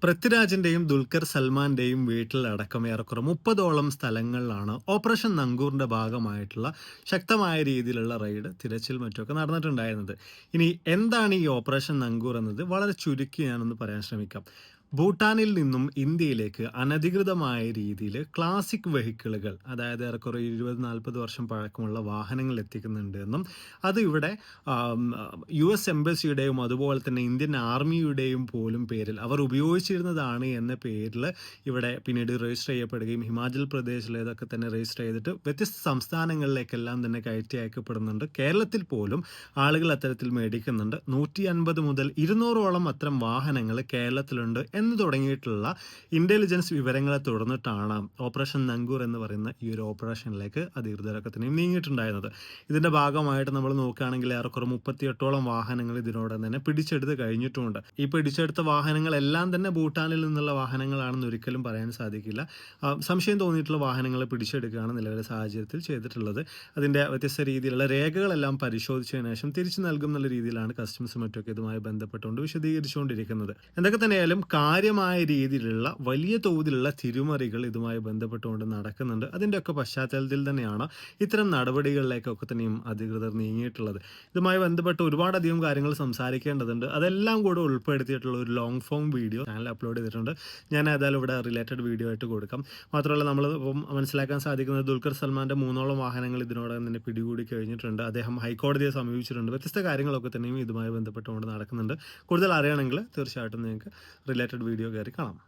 പൃഥ്വിരാജിന്റെയും ദുൽഖർ സൽമാന്റെയും വീട്ടിലടക്കം ഏറെക്കുറെ 30ഓളം സ്ഥലങ്ങളിലാണ് ഓപ്പറേഷൻ നങ്കൂറിന്റെ ഭാഗമായിട്ടുള്ള ശക്തമായ രീതിയിലുള്ള റെയ്ഡ്, തിരച്ചിൽ മറ്റുമൊക്കെ നടന്നിട്ടുണ്ടായിരുന്നത്. ഇനി എന്താണ് ഈ ഓപ്പറേഷൻ നങ്കൂർ എന്നത് വളരെ ചുരുക്കി ഞാനൊന്ന് പറയാൻ ശ്രമിക്കാം. ഭൂട്ടാനിൽ നിന്നും ഇന്ത്യയിലേക്ക് അനധികൃതമായ രീതിയിൽ ക്ലാസിക് വെഹിക്കിളുകൾ, അതായത് ഏറെക്കുറെ 20-40 വർഷം പഴക്കമുള്ള വാഹനങ്ങൾ എത്തിക്കുന്നുണ്ട് എന്നും അത് ഇവിടെ US എംബസിയുടെയും അതുപോലെ തന്നെ ഇന്ത്യൻ ആർമിയുടെയും പോലും പേരിൽ അവർ ഉപയോഗിച്ചിരുന്നതാണ് എന്ന പേരിൽ ഇവിടെ പിന്നീട് രജിസ്റ്റർ ചെയ്യപ്പെടുകയും ഹിമാചൽ പ്രദേശിലേതൊക്കെ തന്നെ രജിസ്റ്റർ ചെയ്തിട്ട് വ്യത്യസ്ത സംസ്ഥാനങ്ങളിലേക്കെല്ലാം തന്നെ കയറ്റി അയക്കപ്പെടുന്നുണ്ട്. കേരളത്തിൽ പോലും ആളുകൾ അത്തരത്തിൽ മേടിക്കുന്നുണ്ട്. 150 മുതൽ 200ഓളം അത്തരം വാഹനങ്ങൾ കേരളത്തിലുണ്ട് എന്ന് തുടങ്ങിയിട്ടുള്ള ഇന്റലിജൻസ് വിവരങ്ങളെ തുടർന്നിട്ടാണ് ഓപ്പറേഷൻ നങ്കൂർ എന്ന് പറയുന്ന ഈ ഒരു ഓപ്പറേഷനിലേക്ക് അധികൃതരൊക്കെ തന്നെയും നീങ്ങിയിട്ടുണ്ടായിരുന്നത്. ഇതിന്റെ ഭാഗമായിട്ട് നമ്മൾ നോക്കുകയാണെങ്കിൽ ഏറെക്കുറെ 38ഓളം വാഹനങ്ങൾ ഇതിനോടകം തന്നെ പിടിച്ചെടുത്ത് കഴിഞ്ഞിട്ടുമുണ്ട്. ഈ പിടിച്ചെടുത്ത വാഹനങ്ങളെല്ലാം തന്നെ ഭൂട്ടാനിൽ നിന്നുള്ള വാഹനങ്ങളാണെന്ന് ഒരിക്കലും പറയാൻ സാധിക്കില്ല. സംശയം തോന്നിയിട്ടുള്ള വാഹനങ്ങൾ പിടിച്ചെടുക്കുകയാണ് നിലവിലെ സാഹചര്യത്തിൽ ചെയ്തിട്ടുള്ളത്. അതിന്റെ വ്യത്യസ്ത രീതിയിലുള്ള രേഖകളെല്ലാം പരിശോധിച്ചതിന് ശേഷം തിരിച്ചു നൽകും എന്നുള്ള രീതിയിലാണ് കസ്റ്റംസും മറ്റൊക്കെ ഇതുമായി ബന്ധപ്പെട്ടുകൊണ്ട് വിശദീകരിച്ചുകൊണ്ടിരിക്കുന്നത്. എന്തൊക്കെ തന്നെയായാലും കാര്യമായ രീതിയിലുള്ള വലിയ തോതിലുള്ള തിരിമറികൾ ഇതുമായി ബന്ധപ്പെട്ടുകൊണ്ട് നടക്കുന്നുണ്ട്. അതിൻ്റെയൊക്കെ പശ്ചാത്തലത്തിൽ തന്നെയാണ് ഇത്തരം നടപടികളിലേക്കൊക്കെ തന്നെയും അധികൃതർ നീങ്ങിയിട്ടുള്ളത്. ഇതുമായി ബന്ധപ്പെട്ട് ഒരുപാടധികം കാര്യങ്ങൾ സംസാരിക്കേണ്ടതുണ്ട്. അതെല്ലാം കൂടെ ഉൾപ്പെടുത്തിയിട്ടുള്ള ഒരു long form video channel upload ചെയ്തിട്ടുണ്ട്. ഞാൻ ഏതായാലും ഇവിടെ റിലേറ്റഡ് വീഡിയോ ആയിട്ട് കൊടുക്കാം. മാത്രമല്ല, നമ്മൾ ഇപ്പം മനസ്സിലാക്കാൻ സാധിക്കുന്നത് ദുൽഖർ സൽമാൻ്റെ 3ഓളം വാഹനങ്ങൾ ഇതിനോടകം തന്നെ പിടികൂടി കഴിഞ്ഞിട്ടുണ്ട്. അദ്ദേഹം ഹൈക്കോടതിയെ സമീപിച്ചിട്ടുണ്ട്. വ്യത്യസ്ത കാര്യങ്ങളൊക്കെ തന്നെയും ഇതുമായി ബന്ധപ്പെട്ടുകൊണ്ട് നടക്കുന്നുണ്ട്. കൂടുതൽ അറിയണമെങ്കിൽ തീർച്ചയായിട്ടും നിങ്ങൾക്ക് റിലേറ്റഡ് വീഡിയോ കയറി കാണാം.